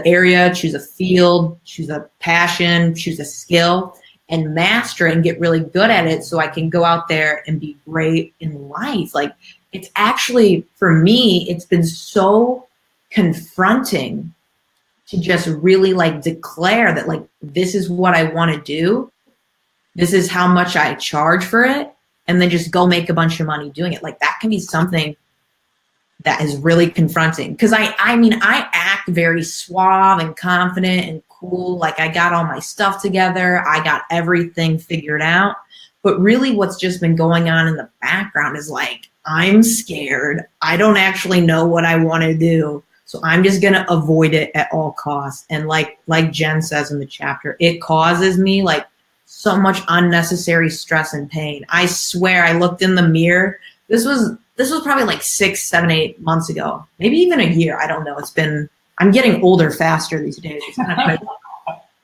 area, choose a field, choose a passion, choose a skill, and master it and get really good at it so I can go out there and be great in life. Like, it's actually, for me, it's been so confronting to just really like declare that like, this is what I want to do. This is how much I charge for it. And then just go make a bunch of money doing it. Like, that can be something that is really confronting. Because I mean, I act very suave and confident and cool. Like, I got all my stuff together. I got everything figured out. But really what's just been going on in the background is like, I'm scared. I don't actually know what I want to do. So I'm just going to avoid it at all costs. And like Jen says in the chapter, it causes me like so much unnecessary stress and pain. I swear I looked in the mirror. This was probably like 6, 7, 8 months ago, maybe even a year. I don't know. I'm getting older faster these days. It's kind of crazy.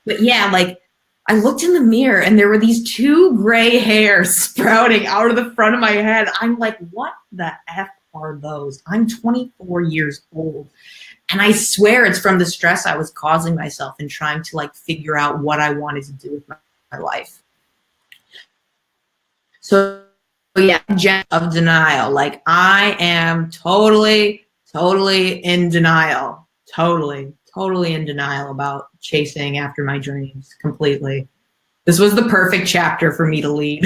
But yeah, like I looked in the mirror and there were these 2 gray hairs sprouting out of the front of my head. I'm like, what the F are those? I'm 24 years old. And I swear it's from the stress I was causing myself and trying to like figure out what I wanted to do with my life. So yeah, Jen of denial. Like, I am totally in denial. Totally in denial about chasing after my dreams completely. This was the perfect chapter for me to lead.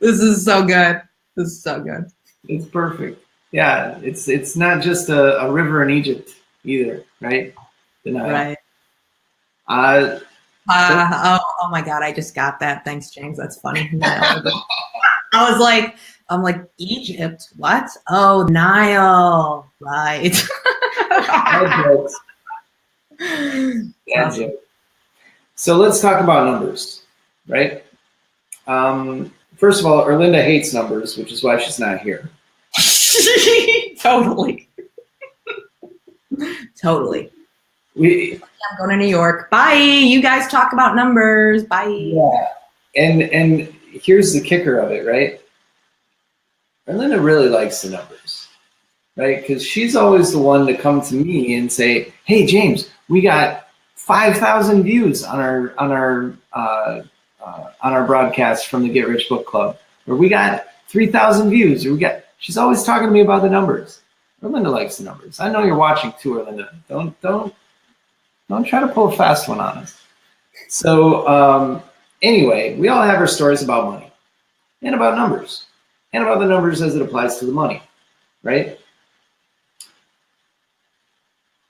This is so good. It's perfect. Yeah, it's not just a river in Egypt either, right? Denial. Right. Oh my God, I just got that. Thanks, James. That's funny. I'm like, Egypt? What? Oh, Nile. Right. Bad joke. So let's talk about numbers, right? First of all, Erlinda hates numbers, which is why she's not here. Totally. I'm going to New York. Bye. You guys talk about numbers. Bye. Yeah. And here's the kicker of it, right? Erlinda really likes the numbers, right? Because she's always the one to come to me and say, hey, James, we got 5,000 views on our broadcast from the Get Rich Book Club, or we got 3,000 views, or she's always talking to me about the numbers. Erlinda likes the numbers. I know you're watching too, Erlinda. Don't try to pull a fast one on us. So anyway, we all have our stories about money and about numbers and about the numbers as it applies to the money, right?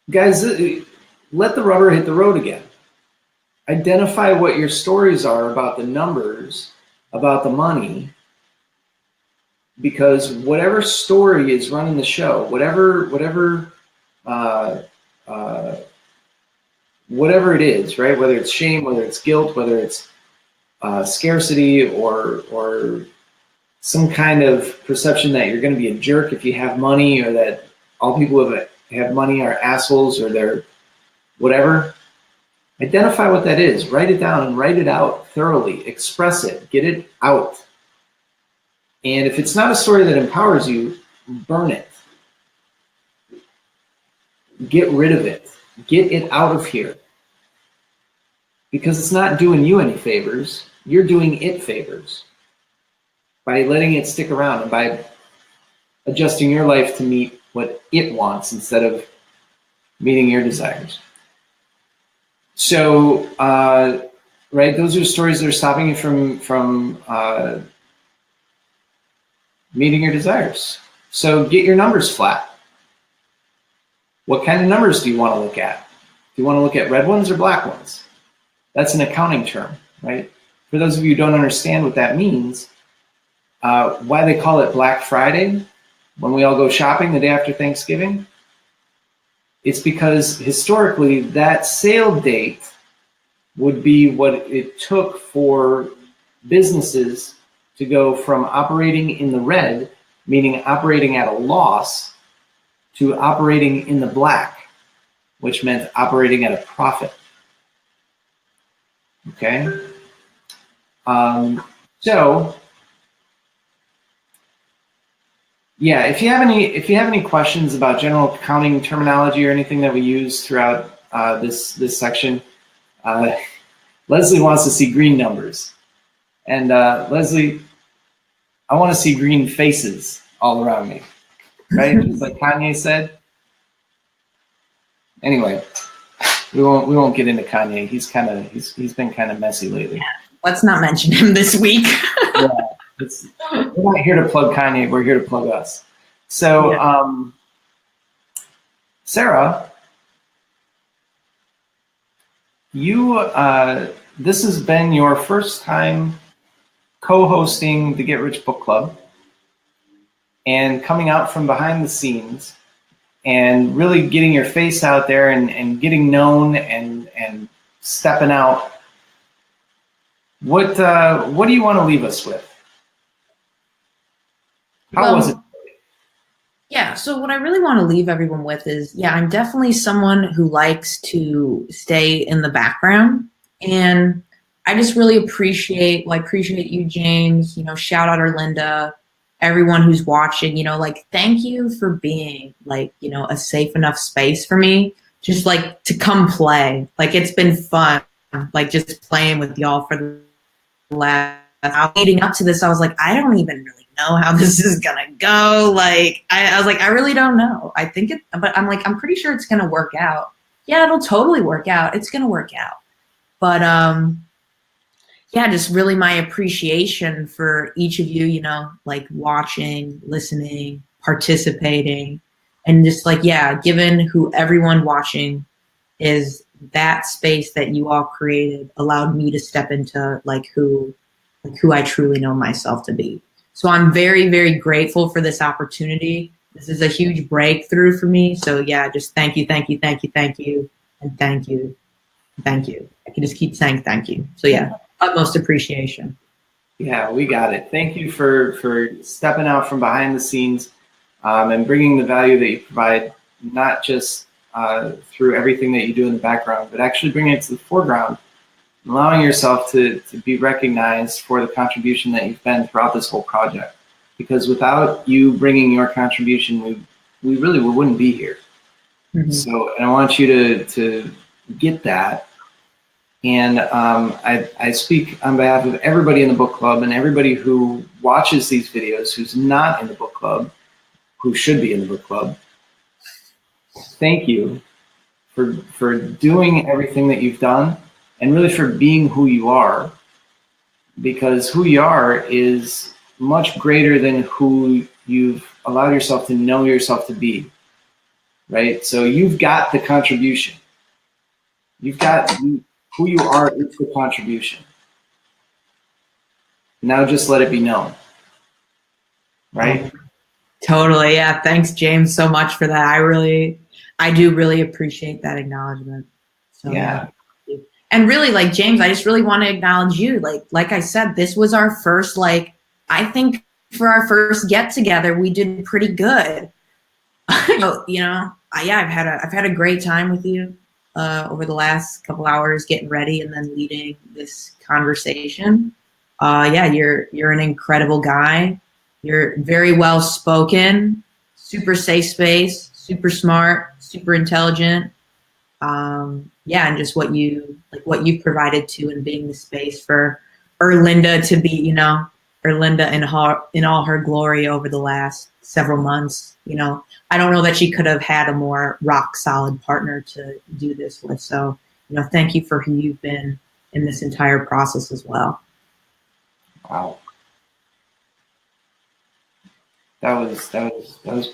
Guys, let the rubber hit the road again. Identify what your stories are about the numbers, about the money, because whatever story is running the show, whatever it is, right? Whether it's shame, whether it's guilt, whether it's scarcity, or some kind of perception that you're going to be a jerk if you have money, or that all people who have money are assholes, or they're whatever. Identify what that is. Write it down and write it out thoroughly. Express it. Get it out. And if it's not a story that empowers you, burn it. Get rid of it. Get it out of here. Because it's not doing you any favors. You're doing it favors by letting it stick around and by adjusting your life to meet what it wants instead of meeting your desires. So, right, those are stories that are stopping you from meeting your desires. So get your numbers flat. What kind of numbers do you want to look at? Do you want to look at red ones or black ones? That's an accounting term, right? For those of you who don't understand what that means, why they call it Black Friday when we all go shopping the day after Thanksgiving, it's because historically that sale date would be what it took for businesses to go from operating in the red, meaning operating at a loss, to operating in the black, which meant operating at a profit. Okay? So, yeah, if you have any questions about general accounting terminology or anything that we use throughout this section, Leslie wants to see green numbers, and Leslie, I want to see green faces all around me, right? Just like Kanye said. Anyway, we won't get into Kanye. He's been kind of messy lately. Let's not mention him this week. Yeah. We're not here to plug Kanye. We're here to plug us. So, yeah. Sarah, you this has been your first time co-hosting the Get Rich Book Club and coming out from behind the scenes and really getting your face out there and getting known and stepping out. What do you want to leave us with? How was it? Yeah, so what I really want to leave everyone with is, I'm definitely someone who likes to stay in the background. And I just really appreciate you, James, shout out Erlinda, everyone who's watching, thank you for being a safe enough space for me, just to come play. It's been fun, just playing with y'all for the last, leading up to this, I was I don't even really know how this is gonna go. I was I really don't know. I think it, but I'm pretty sure it's gonna work out. Yeah, it'll totally work out. It's gonna work out. But just really my appreciation for each of you, watching, listening, participating, and just given who everyone watching is, that space that you all created allowed me to step into who I truly know myself to be. So I'm very, very grateful for this opportunity. This is a huge breakthrough for me. So just thank you, thank you, thank you, thank you, and thank you, thank you. I can just keep saying thank you. So utmost appreciation. Yeah, we got it. Thank you for stepping out from behind the scenes and bringing the value that you provide, not just through everything that you do in the background, but actually bringing it to the foreground, allowing yourself to be recognized for the contribution that you've been throughout this whole project. Because without you bringing your contribution, we wouldn't be here. Mm-hmm. So, and I want you to get that. And I speak on behalf of everybody in the book club and everybody who watches these videos who's not in the book club, who should be in the book club. Thank you for doing everything that you've done and really for being who you are, because who you are is much greater than who you've allowed yourself to know yourself to be, right? So you've got the contribution. You've got who you are is the contribution. Now just let it be known, right? Totally, yeah. Thanks, James, so much for that. I do really appreciate that acknowledgement. So, yeah. And really, like, James, I just really want to acknowledge you. Like I said, this was our first, I think for our first get together, we did pretty good. I've had a great time with you over the last couple hours, getting ready and then leading this conversation. You're an incredible guy. You're very well spoken, super safe space, super smart, super intelligent. And just what you've provided to and being the space for Erlinda to be, Erlinda in all her glory over the last several months. I don't know that she could have had a more rock solid partner to do this with. So, thank you for who you've been in this entire process as well. Wow. That was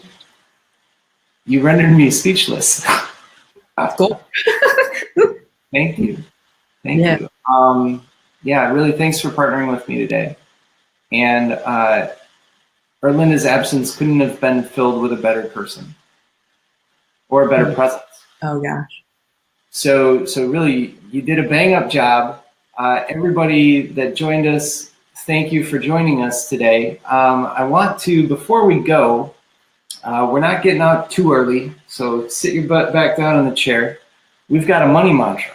you rendered me speechless. Cool. Thank you. Thank you. Really, thanks for partnering with me today. And Erlinda's absence couldn't have been filled with a better person or a better presence. Oh gosh. So really, you did a bang up job. Everybody that joined us, thank you for joining us today. I want to, before we go, we're not getting out too early, so sit your butt back down in the chair. We've got a money mantra.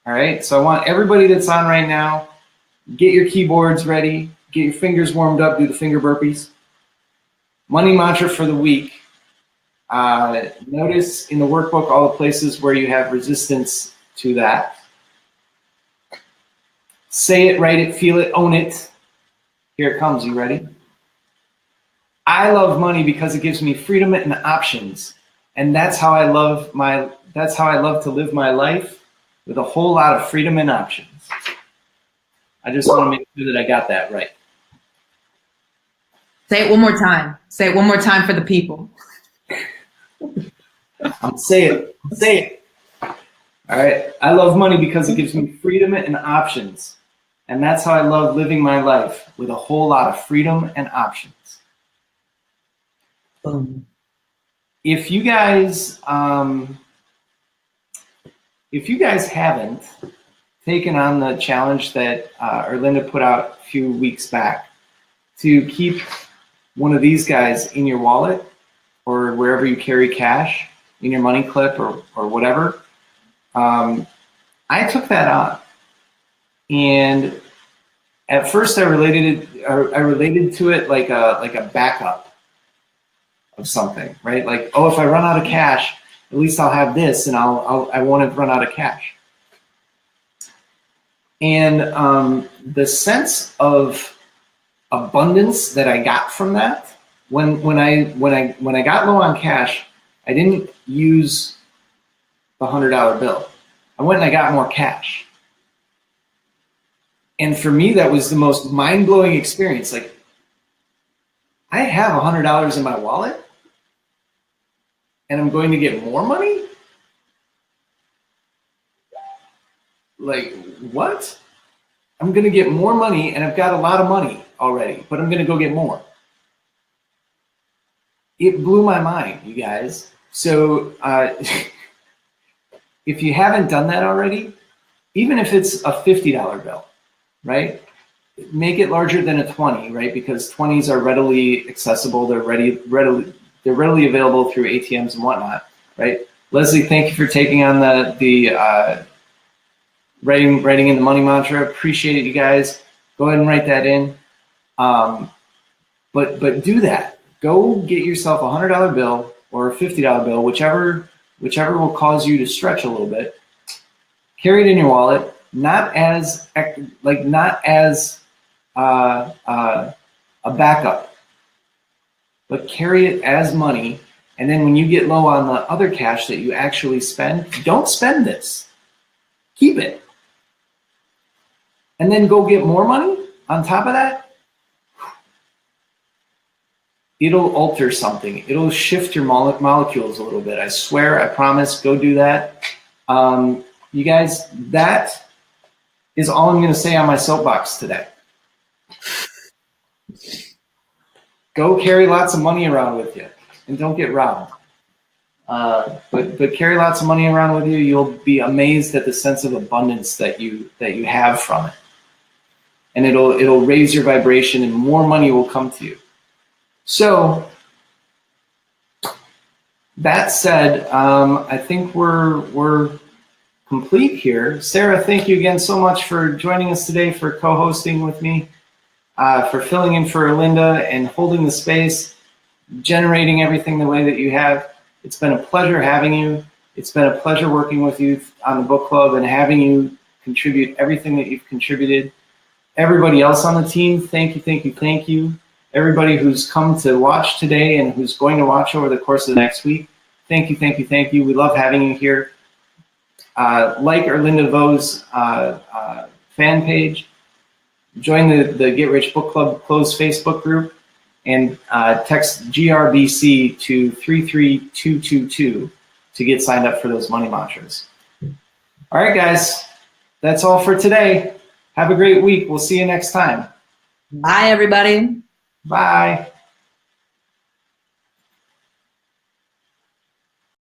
All right, so I want everybody that's on right now, get your keyboards ready, get your fingers warmed up, do the finger burpees. Money mantra for the week. Notice in the workbook all the places where you have resistance to that. Say it, write it, feel it, own it. Here it comes. You ready? I love money because it gives me freedom and options, and that's how I love to live my life, with a whole lot of freedom and options. I just want to make sure that I got that right. Say it one more time. Say it one more time for the people. Say it. All right. I love money because it gives me freedom and options, and that's how I love living my life, with a whole lot of freedom and options. Boom. If you guys haven't taken on the challenge that Erlinda put out a few weeks back to keep one of these guys in your wallet or wherever you carry cash, in your money clip or whatever, I took that on. And at first I related to it like a backup of something, right? Like, oh, if I run out of cash, at least I'll have this, and I won't run out of cash. And the sense of abundance that I got from that, when I got low on cash, I didn't use the $100 bill. I went and I got more cash. And for me, that was the most mind-blowing experience. Like, I have $100 in my wallet, and I'm going to get more money? Like, what? I'm going to get more money, and I've got a lot of money already, but I'm going to go get more. It blew my mind, you guys. So if you haven't done that already, even if it's a $50 bill, right? Make it larger than a 20, right? Because 20s are readily accessible. They're readily available through ATMs and whatnot, right? Leslie, thank you for taking on the writing in the money mantra. Appreciate it, you guys. Go ahead and write that in. But do that. Go get yourself a $100 bill or a $50 bill, whichever will cause you to stretch a little bit, Carry it in your wallet, not as a backup, but carry it as money. And then when you get low on the other cash that you actually spend, don't spend this. Keep it. And then go get more money on top of that. It'll alter something. It'll shift your molecules a little bit. I swear, I promise, go do that. You guys, that is all I'm going to say on my soapbox today. Go carry lots of money around with you and don't get robbed. But carry lots of money around with you. You'll be amazed at the sense of abundance that you have from it. And it'll raise your vibration and more money will come to you. So that said, I think we're complete here. Sarah, thank you again so much for joining us today, for co-hosting with me, for filling in for Erlinda and holding the space, generating everything the way that you have. It's been a pleasure having you. It's been a pleasure working with you on the book club and having you contribute everything that you've contributed. Everybody else on the team, thank you, thank you, thank you. Everybody who's come to watch today and who's going to watch over the course of the next week, thank you, thank you, thank you. We love having you here. Like Erlinda Vo's fan page, join the Get Rich Book Club closed Facebook group, and text GRBC to 33222 to get signed up for those money mantras. All right, guys, that's all for today. Have a great week. We'll see you next time. Bye, everybody. Bye.